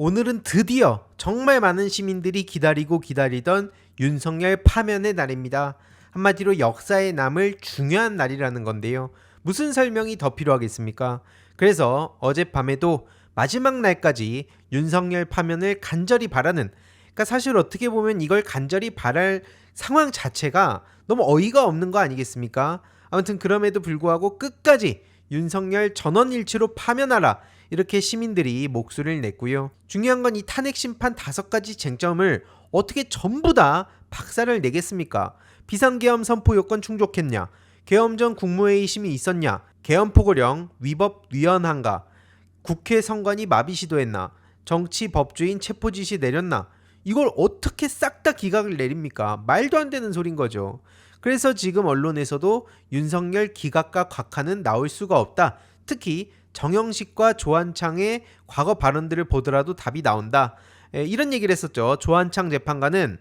오늘은 드디어 정말 많은 시민들이 기다리고 기다리던 윤석열 파면의 날입니다. 한마디로 역사에 남을 중요한 날이라는 건데요. 무슨 설명이 더 필요하겠습니까? 그래서 어젯밤에도 마지막 날까지 윤석열 파면을 간절히 바라는, 그러니까 사실 어떻게 보면 이걸 간절히 바랄 상황 자체가 너무 어이가 없는 거 아니겠습니까? 아무튼 그럼에도 불구하고 끝까지 윤석열 전원일치로 파면하라, 이렇게 시민들이 목소리를 냈고요. 중요한 건 이 탄핵 심판 5가지 쟁점을 어떻게 전부 다 박살을 내겠습니까? 비상계엄 선포 요건 충족했냐? 계엄 전 국무회의 심의 있었냐? 계엄 포고령 위법 위헌한가? 국회 선관위 마비 시도했나? 정치 법조인 체포 지시 내렸나? 이걸 어떻게 싹 다 기각을 내립니까? 말도 안 되는 소린 거죠. 그래서 지금 언론에서도 윤석열 기각과 곽하는 나올 수가 없다. 특히 정영식과 조한창의 과거 발언들을 보더라도 답이 나온다. 이런 얘기를 했었죠. 조한창 재판관은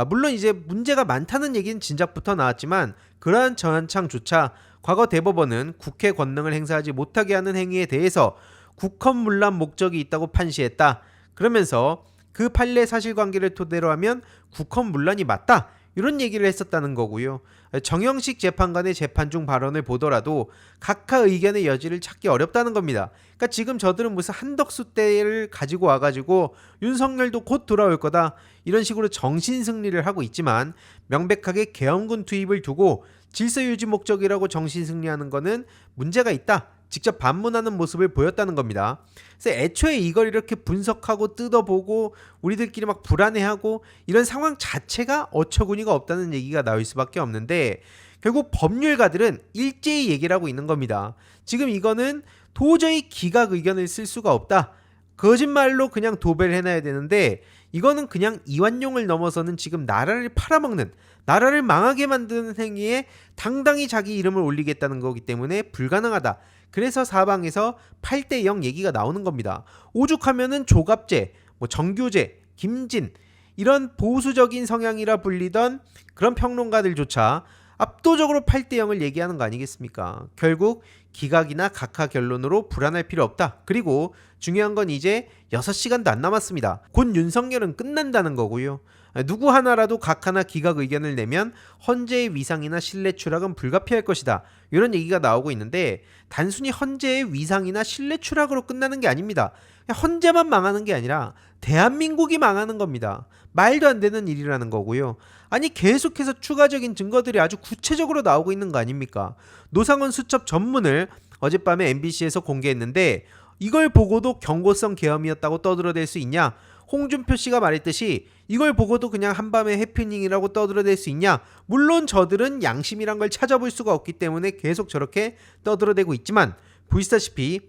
물론 이제 문제가 많다는 얘기는 진작부터 나왔지만 그러한 조한창조차 과거 대법원은 국회 권능을 행사하지 못하게 하는 행위에 대해서 국헌문란 목적이 있다고 판시했다. 그러면서 그 판례 사실관계를 토대로 하면 국헌문란이 맞다, 이런 얘기를 했었다는 거고요. 정영식 재판관의 재판 중 발언을 보더라도 각하 의견의 여지를 찾기 어렵다는 겁니다. 그러니까 지금 저들은 무슨 한덕수 때를 가지고 와가지고 윤석열도 곧 돌아올 거다, 이런 식으로 정신승리를 하고 있지만 명백하게 계엄군 투입을 두고 질서유지 목적이라고 정신승리하는 거는 문제가 있다, 직접 반문하는 모습을 보였다는 겁니다. 그래서 애초에 이걸 이렇게 분석하고 뜯어보고 우리들끼리 막 불안해하고 이런 상황 자체가 어처구니가 없다는 얘기가 나올 수밖에 없는데, 결국 법률가들은 일제히 얘기를 하고 있는 겁니다. 지금 이거는 도저히 기각 의견을 쓸 수가 없다, 거짓말로 그냥 도배를 해놔야 되는데 이거는 그냥 이완용을 넘어서는 지금 나라를 팔아먹는, 나라를 망하게 만드는 행위에 당당히 자기 이름을 올리겠다는 거기 때문에 불가능하다. 그래서 사방에서 8대0 얘기가 나오는 겁니다. 오죽하면은 조갑재, 정교재, 김진, 이런 보수적인 성향이라 불리던 그런 평론가들조차 압도적으로 8대0을 얘기하는 거 아니겠습니까? 결국 기각이나 각하 결론으로 불안할 필요 없다. 그리고 중요한 건 이제 6시간도 안 남았습니다. 곧 윤석열은 끝난다는 거고요. 누구 하나라도 각하나 기각 의견을 내면 헌재의 위상이나 신뢰 추락은 불가피할 것이다, 이런 얘기가 나오고 있는데 단순히 헌재의 위상이나 신뢰 추락으로 끝나는 게 아닙니다. 헌재만 망하는 게 아니라 대한민국이 망하는 겁니다. 말도 안 되는 일이라는 거고요. 아니 계속해서 추가적인 증거들이 아주 구체적으로 나오고 있는 거 아닙니까? 노상원 수첩 전문을 어젯밤에 MBC에서 공개했는데 이걸 보고도 경고성 계엄이었다고 떠들어댈 수 있냐? 홍준표 씨가 말했듯이 이걸 보고도 그냥 한밤의 해프닝이라고 떠들어댈 수 있냐? 물론 저들은 양심이란 걸 찾아볼 수가 없기 때문에 계속 저렇게 떠들어대고 있지만 보시다시피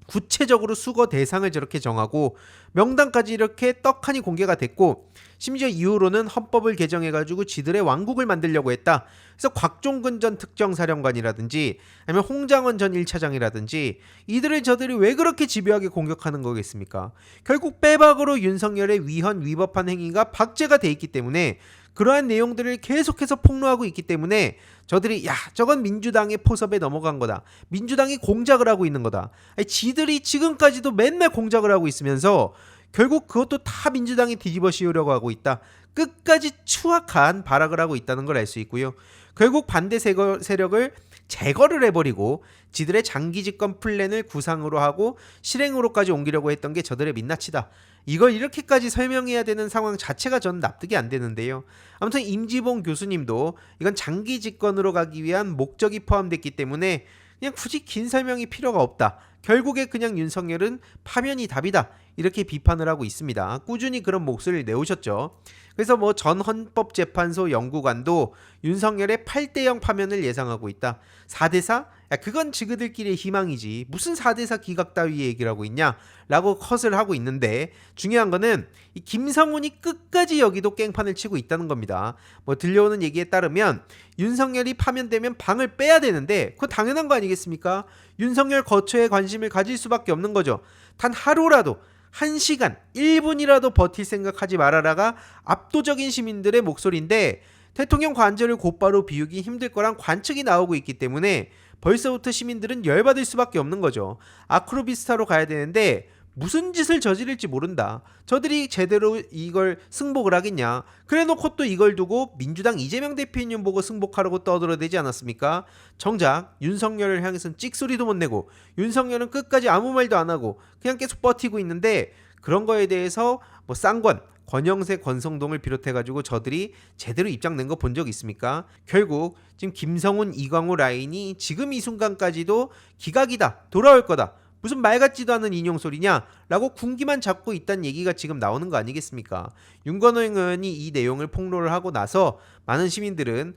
구체적으로 수거 대상을 저렇게 정하고 명단까지 이렇게 떡하니 공개가 됐고, 심지어 이후로는 헌법을 개정해가지고 지들의 왕국을 만들려고 했다. 그래서 곽종근 전 특정사령관이라든지 아니면 홍장원 전 1차장이라든지 이들을 저들이 왜 그렇게 집요하게 공격하는 거겠습니까? 결국 빼박으로 윤석열의 위헌 위법한 행위가 박제가 돼 있기 때문에 그러한 내용들을 계속해서 폭로하고 있기 때문에 저들이 저건 민주당의 포섭에 넘어간 거다, 민주당이 공작을 하고 있는 거다, 아니, 지들이 지금까지도 맨날 공작을 하고 있으면서 결국 그것도 다 민주당이 뒤집어 씌우려고 하고 있다, 끝까지 추악한 발악을 하고 있다는 걸 알 수 있고요. 결국 반대 세력을 제거를 해버리고 지들의 장기 집권 플랜을 구상으로 하고 실행으로까지 옮기려고 했던 게 저들의 민낯이다, 이걸 이렇게까지 설명해야 되는 상황 자체가 전 납득이 안 되는데요. 아무튼 임지봉 교수님도 이건 장기 집권으로 가기 위한 목적이 포함됐기 때문에 그냥 굳이 긴 설명이 필요가 없다, 결국에 그냥 윤석열은 파면이 답이다, 이렇게 비판을 하고 있습니다. 꾸준히 그런 목소리를 내오셨죠. 그래서 전 헌법재판소 연구관도 윤석열의 8대0 파면을 예상하고 있다. 4대4? 그건 지그들끼리의 희망이지 무슨 4대4 기각 따위 얘기를 하고 있냐 라고 컷을 하고 있는데, 중요한 거는 이 김성훈이 끝까지 여기도 깽판을 치고 있다는 겁니다. 들려오는 얘기에 따르면 윤석열이 파면되면 방을 빼야 되는데 그거 당연한 거 아니겠습니까? 윤석열 거처에 관심을 가질 수밖에 없는 거죠. 단 하루라도, 1시간, 1분이라도 버틸 생각하지 말아라가 압도적인 시민들의 목소리인데 대통령 관저를 곧바로 비우기 힘들 거란 관측이 나오고 있기 때문에 벌써부터 시민들은 열받을 수밖에 없는 거죠. 아크로비스타로 가야 되는데 무슨 짓을 저지를지 모른다. 저들이 제대로 이걸 승복을 하겠냐. 그래놓고 또 이걸 두고 민주당 이재명 대표님 보고 승복하라고 떠들어대지 않았습니까? 정작 윤석열을 향해서는 찍소리도 못 내고 윤석열은 끝까지 아무 말도 안 하고 그냥 계속 버티고 있는데, 그런 거에 대해서 뭐 쌍권, 권영세, 권성동을 비롯해가지고 저들이 제대로 입장 낸 거 본 적 있습니까? 결국 지금 김성훈, 이광호 라인이 지금 이 순간까지도 기각이다, 돌아올 거다, 무슨 말 같지도 않은 인용소리냐 라고 군기만 잡고 있다는 얘기가 지금 나오는 거 아니겠습니까? 윤건호 의원이 이 내용을 폭로를 하고 나서 많은 시민들은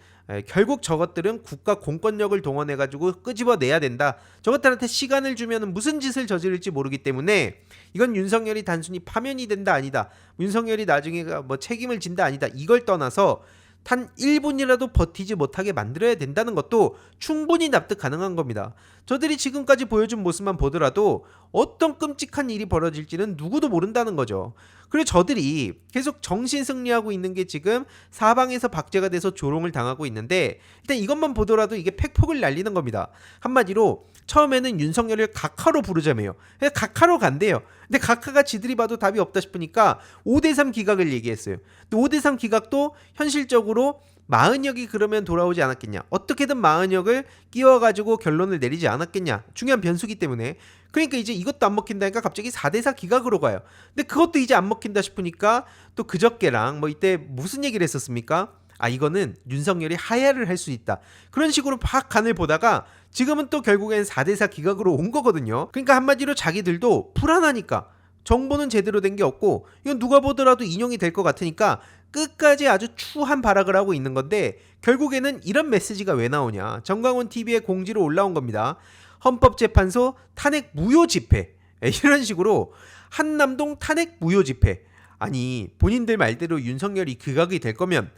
결국 저것들은 국가 공권력을 동원해가지고 끄집어내야 된다, 저것들한테 시간을 주면 무슨 짓을 저지를지 모르기 때문에 이건 윤석열이 단순히 파면이 된다 아니다, 윤석열이 나중에 뭐 책임을 진다 아니다, 이걸 떠나서 단 1분이라도 버티지 못하게 만들어야 된다는 것도 충분히 납득 가능한 겁니다. 저들이 지금까지 보여준 모습만 보더라도 어떤 끔찍한 일이 벌어질지는 누구도 모른다는 거죠. 그리고 저들이 계속 정신 승리하고 있는 게 지금 사방에서 박제가 돼서 조롱을 당하고 있는데, 일단 이것만 보더라도 이게 팩폭을 날리는 겁니다. 한마디로 처음에는 윤석열을 각하로 부르자며요. 각하로 간대요. 근데 각하가 지들이 봐도 답이 없다 싶으니까 5대3 기각을 얘기했어요. 근데 5대3 기각도 현실적으로 마흔역이 그러면 돌아오지 않았겠냐, 어떻게든 마흔역을 끼워가지고 결론을 내리지 않았겠냐, 중요한 변수기 때문에. 그러니까 이제 이것도 안 먹힌다니까 갑자기 4대4 기각으로 가요. 근데 그것도 이제 안 먹힌다 싶으니까 또 그저께랑 뭐 이때 무슨 얘기를 했었습니까? 아, 이거는 윤석열이 하야를 할 수 있다, 그런 식으로 팍 간을 보다가 지금은 또 결국엔 4대4 기각으로 온 거거든요. 그러니까 한마디로 자기들도 불안하니까, 정보는 제대로 된 게 없고 이건 누가 보더라도 인용이 될 것 같으니까 끝까지 아주 추한 발악을 하고 있는 건데, 결국에는 이런 메시지가 왜 나오냐, 정광훈 TV의 공지로 올라온 겁니다. 헌법재판소 탄핵 무효 집회, 이런 식으로 한남동 탄핵 무효 집회. 아니, 본인들 말대로 윤석열이 기각이 될 거면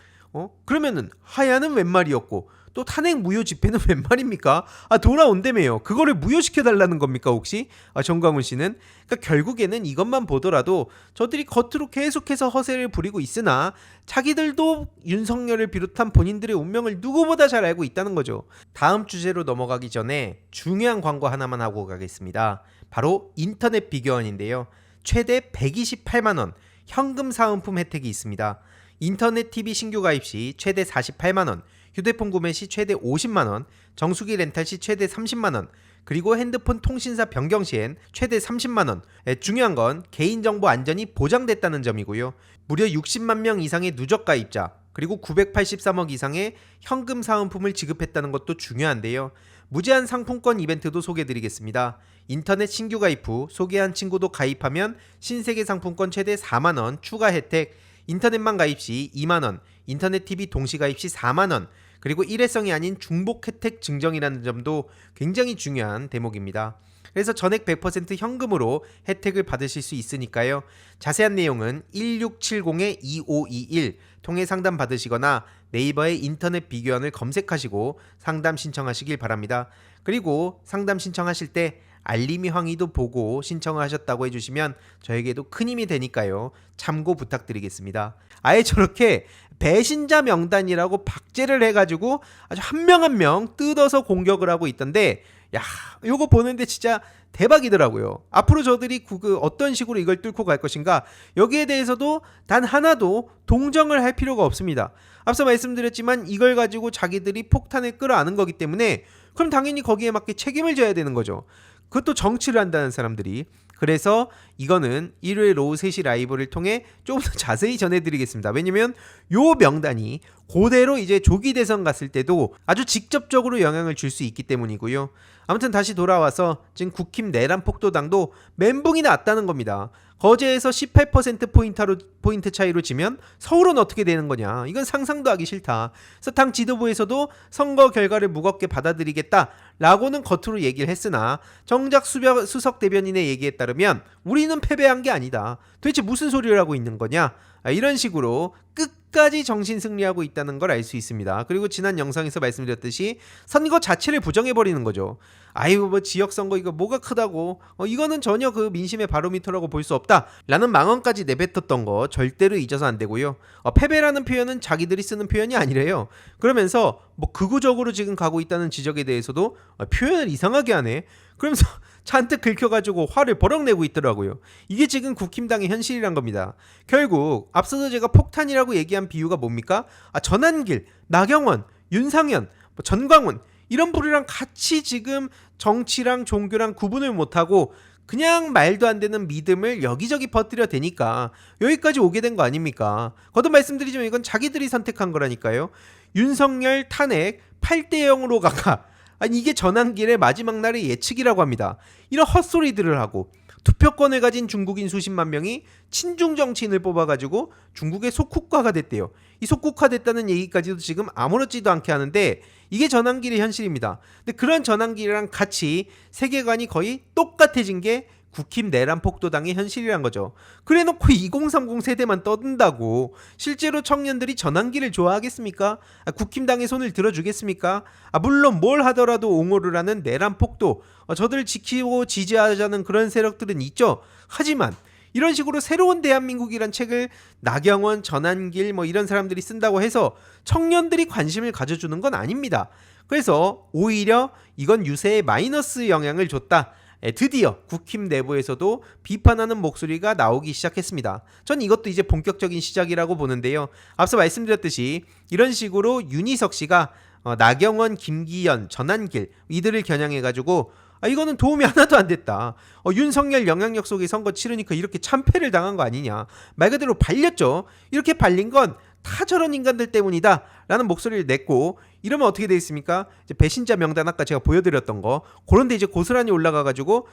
그러면은 하야는 웬 말이었고 또 탄핵 무효 집회는 웬 말입니까? 아, 돌아온다며요. 그거를 무효시켜달라는 겁니까 혹시? 정광훈 씨는? 그러니까 결국에는 이것만 보더라도 저들이 겉으로 계속해서 허세를 부리고 있으나 자기들도 윤석열을 비롯한 본인들의 운명을 누구보다 잘 알고 있다는 거죠. 다음 주제로 넘어가기 전에 중요한 광고 하나만 하고 가겠습니다. 바로 인터넷 비교원인데요. 최대 128만원 현금 사은품 혜택이 있습니다. 인터넷 TV 신규 가입 시 최대 48만원, 휴대폰 구매 시 최대 50만원, 정수기 렌탈 시 최대 30만원, 그리고 핸드폰 통신사 변경 시엔 최대 30만원. 중요한 건 개인정보 안전이 보장됐다는 점이고요. 무려 60만 명 이상의 누적 가입자, 그리고 983억 이상의 현금 사은품을 지급했다는 것도 중요한데요. 무제한 상품권 이벤트도 소개해드리겠습니다. 인터넷 신규 가입 후 소개한 친구도 가입하면 신세계 상품권 최대 4만원 추가 혜택, 인터넷만 가입 시 2만원, 인터넷 TV 동시 가입 시 4만원, 그리고 일회성이 아닌 중복 혜택 증정이라는 점도 굉장히 중요한 대목입니다. 그래서 전액 100% 현금으로 혜택을 받으실 수 있으니까요. 자세한 내용은 1670-2521 통해 상담 받으시거나 네이버에 인터넷 비교원을 검색하시고 상담 신청하시길 바랍니다. 그리고 상담 신청하실 때 알림이 황의도 보고 신청을 하셨다고 해주시면 저에게도 큰 힘이 되니까요. 참고 부탁드리겠습니다. 아예 저렇게 배신자 명단이라고 박제를 해가지고 아주 한 명 한 명 뜯어서 공격을 하고 있던데, 야, 요거 보는데 진짜 대박이더라고요. 앞으로 저들이 어떤 식으로 이걸 뚫고 갈 것인가, 여기에 대해서도 단 하나도 동정을 할 필요가 없습니다. 앞서 말씀드렸지만 이걸 가지고 자기들이 폭탄을 끌어안은 거기 때문에 그럼 당연히 거기에 맞게 책임을 져야 되는 거죠. 그것도 정치를 한다는 사람들이. 그래서 이거는 일요일 오후 3시 라이브를 통해 조금 더 자세히 전해드리겠습니다. 왜냐면 요 명단이 그대로 이제 조기 대선 갔을 때도 아주 직접적으로 영향을 줄 수 있기 때문이고요. 아무튼 다시 돌아와서 지금 국힘 내란 폭도당도 멘붕이 났다는 겁니다. 거제에서 18%포인트 차이로 지면 서울은 어떻게 되는 거냐, 이건 상상도 하기 싫다. 그래서 당 지도부에서도 선거 결과를 무겁게 받아들이겠다라고는 겉으로 얘기를 했으나 정작 수석 대변인의 얘기에 따르면 우리는 패배한 게 아니다, 도대체 무슨 소리를 하고 있는 거냐, 이런 식으로 끝까지 정신 승리하고 있다는 걸 알 수 있습니다. 그리고 지난 영상에서 말씀드렸듯이 선거 자체를 부정해버리는 거죠. 아이고 뭐 지역선거 이거 뭐가 크다고, 이거는 전혀 그 민심의 바로미터라고 볼 수 없다 라는 망언까지 내뱉었던 거 절대로 잊어서 안 되고요. 패배라는 표현은 자기들이 쓰는 표현이 아니래요. 그러면서 뭐 극우적으로 지금 가고 있다는 지적에 대해서도 표현을 이상하게 하네. 그러면서 잔뜩 긁혀가지고 화를 버럭 내고 있더라고요. 이게 지금 국힘당의 현실이란 겁니다. 결국 앞서서 제가 폭탄이라고 얘기한 비유가 뭡니까? 전한길, 나경원, 윤상현, 전광훈 이런 부류랑 같이 지금 정치랑 종교랑 구분을 못하고 그냥 말도 안 되는 믿음을 여기저기 퍼뜨려 대니까 여기까지 오게 된 거 아닙니까? 거듭 말씀드리지만 이건 자기들이 선택한 거라니까요. 윤석열 탄핵 8대 0으로 가가. 아니 이게 전환길의 마지막 날의 예측이라고 합니다. 이런 헛소리들을 하고 투표권을 가진 중국인 수십만 명이 친중 정치인을 뽑아가지고 중국의 속국가가 됐대요. 이 속국화됐다는 얘기까지도 지금 아무렇지도 않게 하는데 이게 전환길의 현실입니다. 근데 그런 전환길이랑 같이 세계관이 거의 똑같아진 게 국힘 내란 폭도당의 현실이란 거죠. 그래놓고 2030 세대만 떠든다고 실제로 청년들이 전환기를 좋아하겠습니까? 국힘당의 손을 들어주겠습니까? 물론 뭘 하더라도 옹호를 하는 내란 폭도 저들을 지키고 지지하자는 그런 세력들은 있죠. 하지만 이런 식으로 새로운 대한민국이란 책을 나경원, 전환길 이런 사람들이 쓴다고 해서 청년들이 관심을 가져주는 건 아닙니다. 그래서 오히려 이건 유세에 마이너스 영향을 줬다. 드디어 국힘 내부에서도 비판하는 목소리가 나오기 시작했습니다. 전 이것도 이제 본격적인 시작이라고 보는데요. 앞서 말씀드렸듯이 이런 식으로 윤희석 씨가 나경원, 김기현, 전한길 이들을 겨냥해가지고 이거는 도움이 하나도 안 됐다. 윤석열 영향력 속에 선거 치르니까 이렇게 참패를 당한 거 아니냐. 말 그대로 발렸죠. 이렇게 발린 건 다 저런 인간들 때문이다 라는 목소리를 냈고 이러면 어떻게 되겠습니까? 이제 배신자 명단 아까 제가 보여드렸던 거 그런데 이제 고스란히 올라가가지고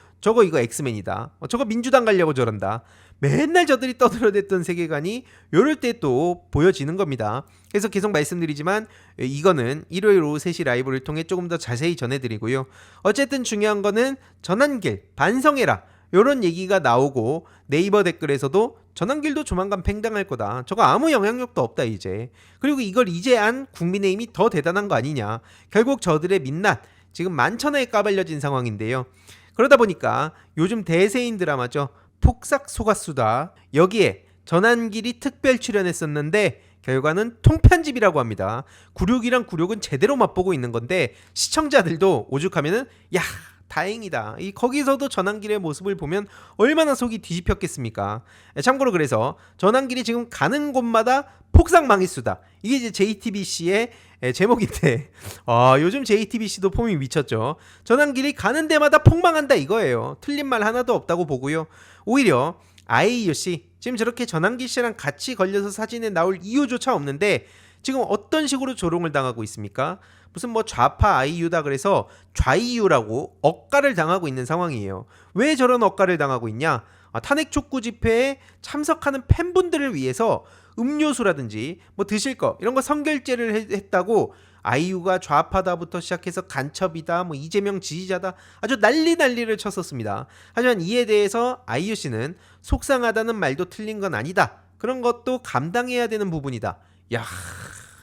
이거 엑스맨이다. 저거 민주당 가려고 저런다. 맨날 저들이 떠들어댔던 세계관이 요럴 때 또 보여지는 겁니다. 그래서 계속 말씀드리지만 이거는 일요일 오후 3시 라이브를 통해 조금 더 자세히 전해드리고요. 어쨌든 중요한 거는 전환길 반성해라 요런 얘기가 나오고 네이버 댓글에서도 전환길도 조만간 팽당할 거다. 저거 아무 영향력도 없다 이제. 그리고 이걸 이제 안 국민의힘이 더 대단한 거 아니냐. 결국 저들의 민낯 지금 만천하에 까발려진 상황인데요. 그러다 보니까 요즘 대세인 드라마죠. 폭삭 속았수다. 여기에 전환길이 특별 출연했었는데 결과는 통편집이라고 합니다. 굴욕이랑 굴욕은 제대로 맛보고 있는 건데 시청자들도 오죽하면은 야 다행이다. 거기서도 전환길의 모습을 보면 얼마나 속이 뒤집혔겠습니까? 참고로 그래서 전환길이 지금 가는 곳마다 폭삭 망했수다. 이게 이제 JTBC의 제목인데 요즘 JTBC도 폼이 미쳤죠. 전환길이 가는 데마다 폭망한다 이거예요. 틀린 말 하나도 없다고 보고요. 오히려 아이유 씨 지금 저렇게 전환길 씨랑 같이 걸려서 사진에 나올 이유조차 없는데 지금 어떤 식으로 조롱을 당하고 있습니까? 무슨 좌파 아이유다 그래서 좌이유라고 억가를 당하고 있는 상황이에요. 왜 저런 억가를 당하고 있냐? 탄핵 촉구 집회에 참석하는 팬분들을 위해서 음료수라든지 드실 거 이런 거 선결제를 했다고 아이유가 좌파다부터 시작해서 간첩이다 이재명 지지자다 아주 난리를 쳤었습니다. 하지만 이에 대해서 아이유 씨는 속상하다는 말도 틀린 건 아니다. 그런 것도 감당해야 되는 부분이다. 야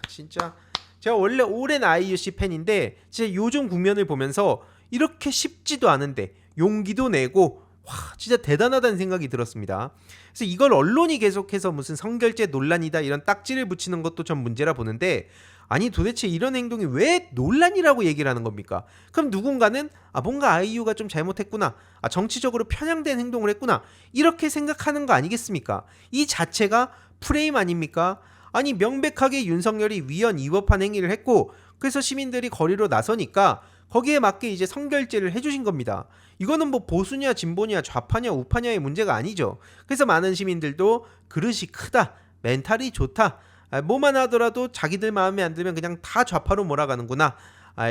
진짜 제가 원래 오랜 아이유 씨 팬인데 진짜 요즘 국면을 보면서 이렇게 쉽지도 않은데 용기도 내고 와 진짜 대단하다는 생각이 들었습니다. 그래서 이걸 언론이 계속해서 무슨 성결제 논란이다 이런 딱지를 붙이는 것도 전 문제라 보는데 아니 도대체 이런 행동이 왜 논란이라고 얘기를 하는 겁니까? 그럼 누군가는 뭔가 아이유가 좀 잘못했구나. 정치적으로 편향된 행동을 했구나. 이렇게 생각하는 거 아니겠습니까? 이 자체가 프레임 아닙니까? 아니 명백하게 윤석열이 위헌 위법한 행위를 했고 그래서 시민들이 거리로 나서니까 거기에 맞게 이제 선결제를 해주신 겁니다. 이거는 보수냐 진보냐 좌파냐 우파냐의 문제가 아니죠. 그래서 많은 시민들도 그릇이 크다 멘탈이 좋다 뭐만 하더라도 자기들 마음에 안 들면 그냥 다 좌파로 몰아가는구나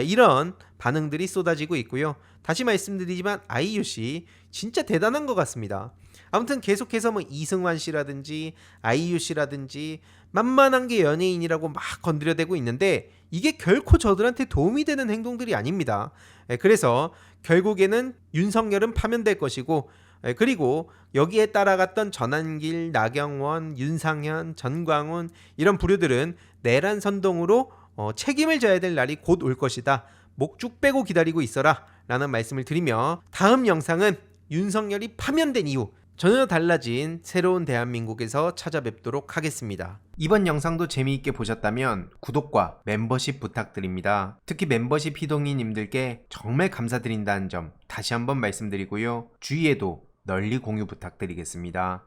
이런 반응들이 쏟아지고 있고요. 다시 말씀드리지만 아이유 씨 진짜 대단한 것 같습니다. 아무튼 계속해서 이승환 씨라든지 아이유 씨라든지 만만한 게 연예인이라고 막 건드려대고 있는데 이게 결코 저들한테 도움이 되는 행동들이 아닙니다. 그래서 결국에는 윤석열은 파면될 것이고 그리고 여기에 따라갔던 전한길, 나경원, 윤상현, 전광훈 이런 부류들은 내란 선동으로 책임을 져야 될 날이 곧 올 것이다. 목 쭉 빼고 기다리고 있어라 라는 말씀을 드리며 다음 영상은 윤석열이 파면된 이후 전혀 달라진 새로운 대한민국에서 찾아뵙도록 하겠습니다. 이번 영상도 재미있게 보셨다면 구독과 멤버십 부탁드립니다. 특히 멤버십 희동이님들께 정말 감사드린다는 점 다시 한번 말씀드리고요. 주위에도 널리 공유 부탁드리겠습니다.